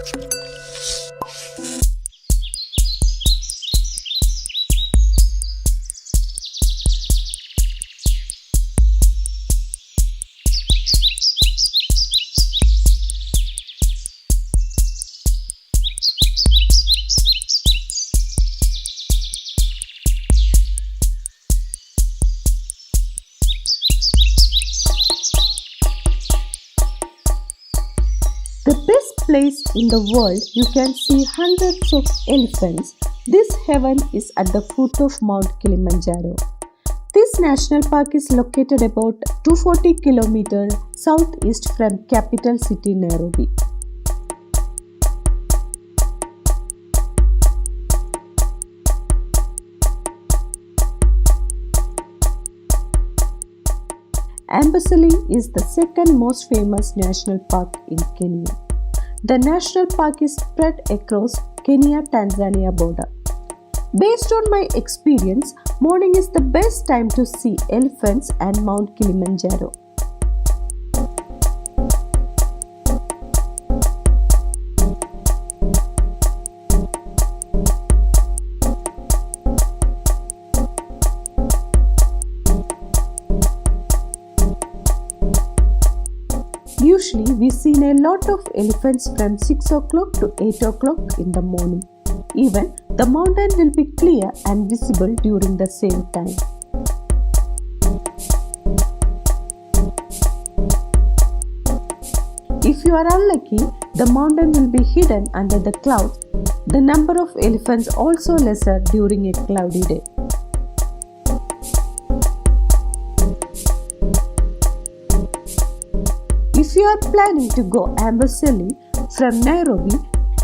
The best place in the world you can see hundreds of elephants. This heaven is at the foot of Mount Kilimanjaro. This national park is located about 240 kilometers southeast from capital city Nairobi. Amboseli is the second most famous national park in Kenya. The national park is spread across Kenya-Tanzania border. Based on my experience, morning is the best time to see elephants and Mount Kilimanjaro. Usually, we see a lot of elephants from 6 o'clock to 8 o'clock in the morning. Even the mountain will be clear and visible during the same time. If you are unlucky, the mountain will be hidden under the clouds. The number of elephants also lesser during a cloudy day. If you are planning to go Amboseli from Nairobi,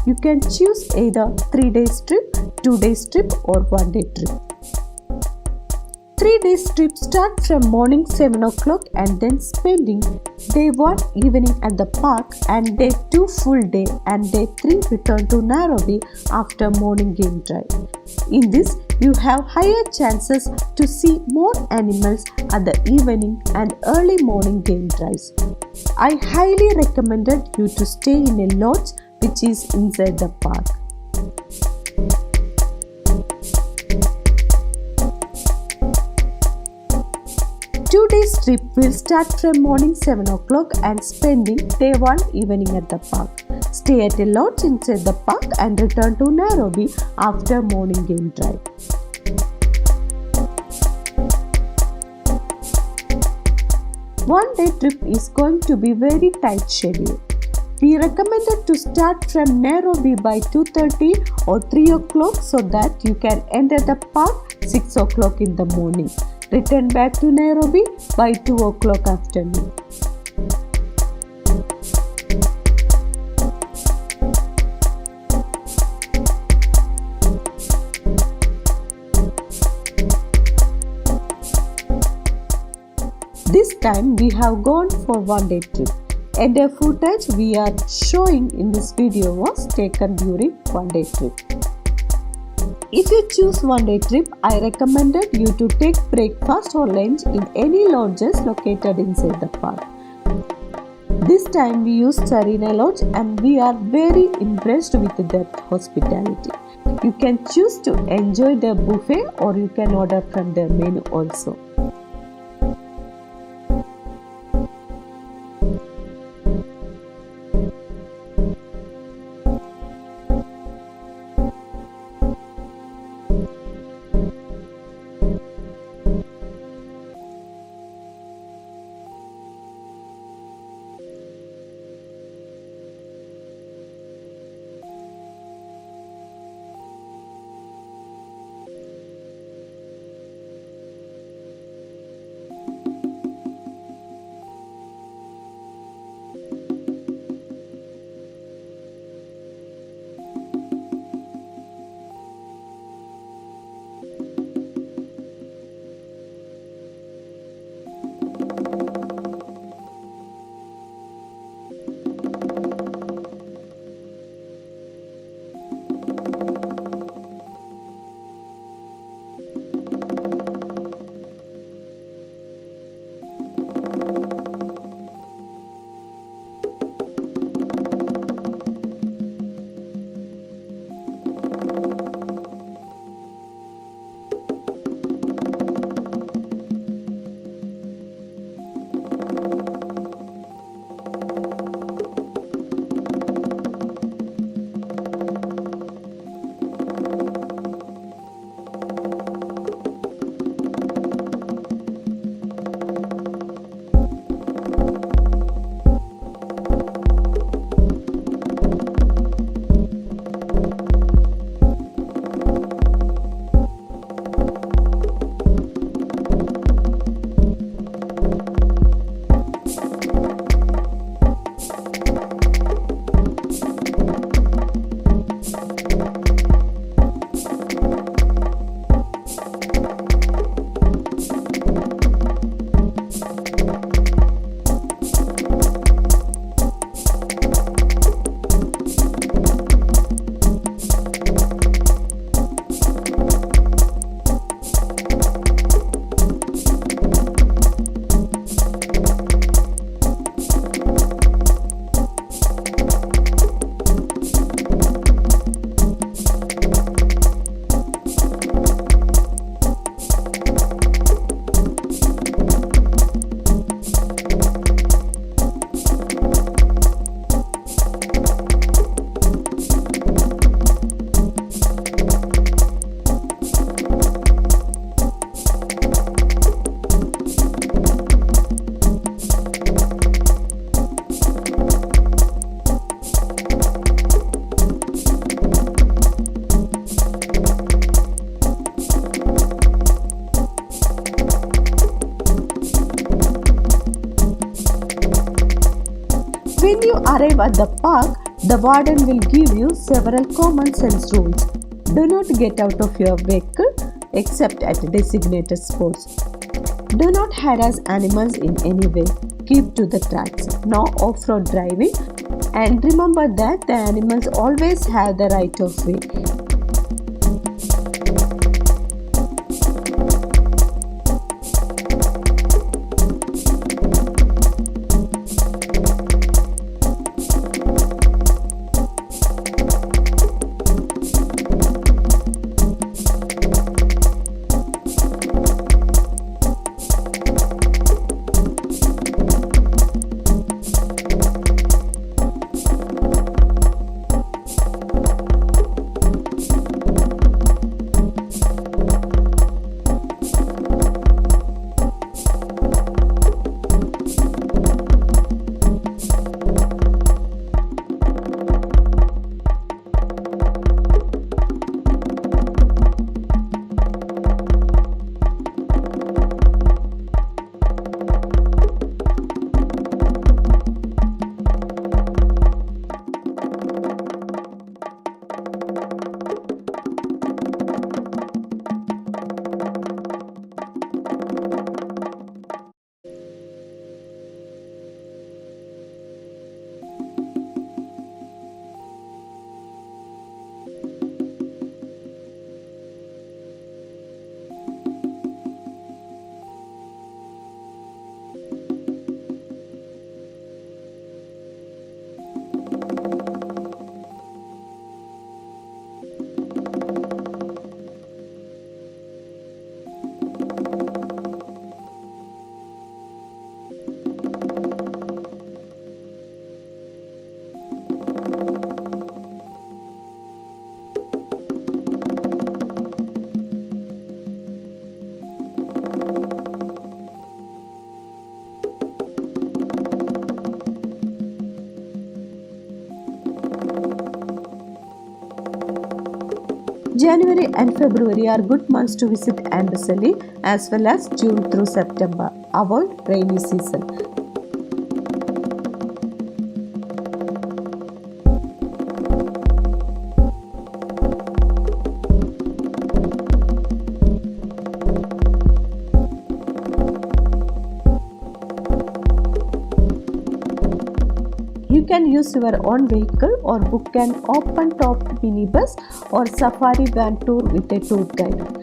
you can choose either 3 days trip, 2 days trip or 1 day trip. 3 days trip start from morning 7 o'clock and then spending day 1 evening at the park and day 2 full day and day 3 return to Nairobi after morning game drive. In this, you have higher chances to see more animals at the evening and early morning game drives. I highly recommended you to stay in a lodge which is inside the park. Today's trip will start from morning 7 o'clock and spending day 1 evening at the park. Stay at a lodge inside the park and return to Nairobi after morning game drive. One day trip is going to be very tight schedule. We recommended to start from Nairobi by 2:30 or 3 o'clock so that you can enter the park 6 o'clock in the morning. Return back to Nairobi by 2 o'clock afternoon. This time we have gone for 1 day trip. And the footage we are showing in this video was taken during 1 day trip. If you choose 1 day trip, I recommended you to take breakfast or lunch in any lodges located inside the park. This time we used Serena Lodge and we are very impressed with their hospitality. You can choose to enjoy their buffet or you can order from their menu also. When you arrive at the park, the warden will give you several common sense rules. Do not get out of your vehicle except at designated spots. Do not harass animals in any way. Keep to the tracks. No off-road driving. And remember that the animals always have the right of way. January and February are good months to visit Amboseli, as well as June through September. Avoid rainy season. You can use your own vehicle or book an open-top minibus or safari van tour with a tour guide.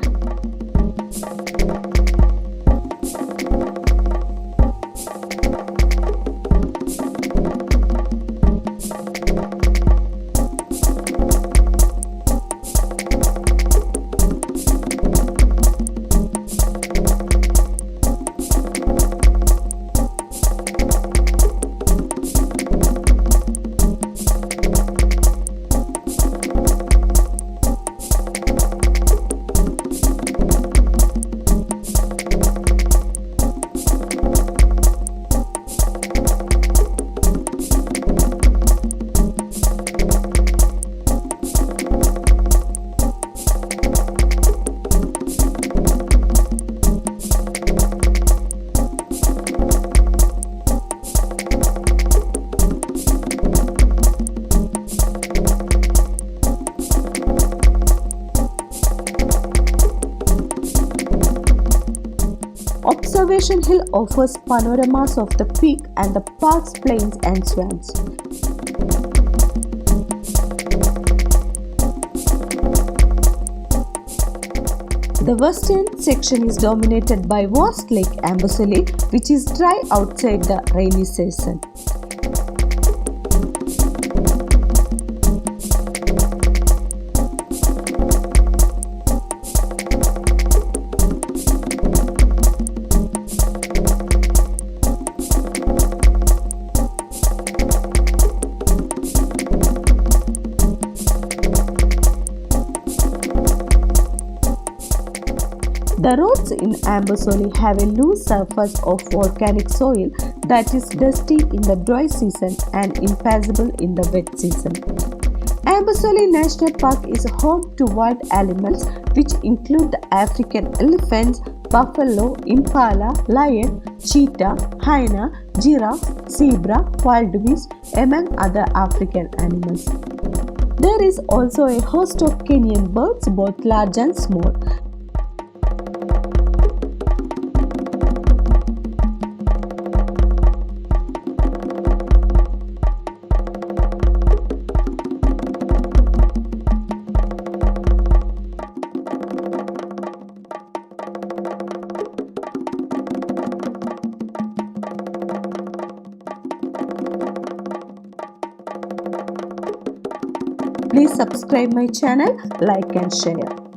Observation Hill offers panoramas of the peak and the park's plains and swamps. The western section is dominated by vast Lake Amboseli, which is dry outside the rainy season. The roads in Amboseli have a loose surface of volcanic soil that is dusty in the dry season and impassable in the wet season. Amboseli National Park is home to wild animals which include the African elephants, buffalo, impala, lion, cheetah, hyena, giraffe, zebra, wildebeest, among other African animals. There is also a host of Kenyan birds, both large and small. Please subscribe my channel, like and share.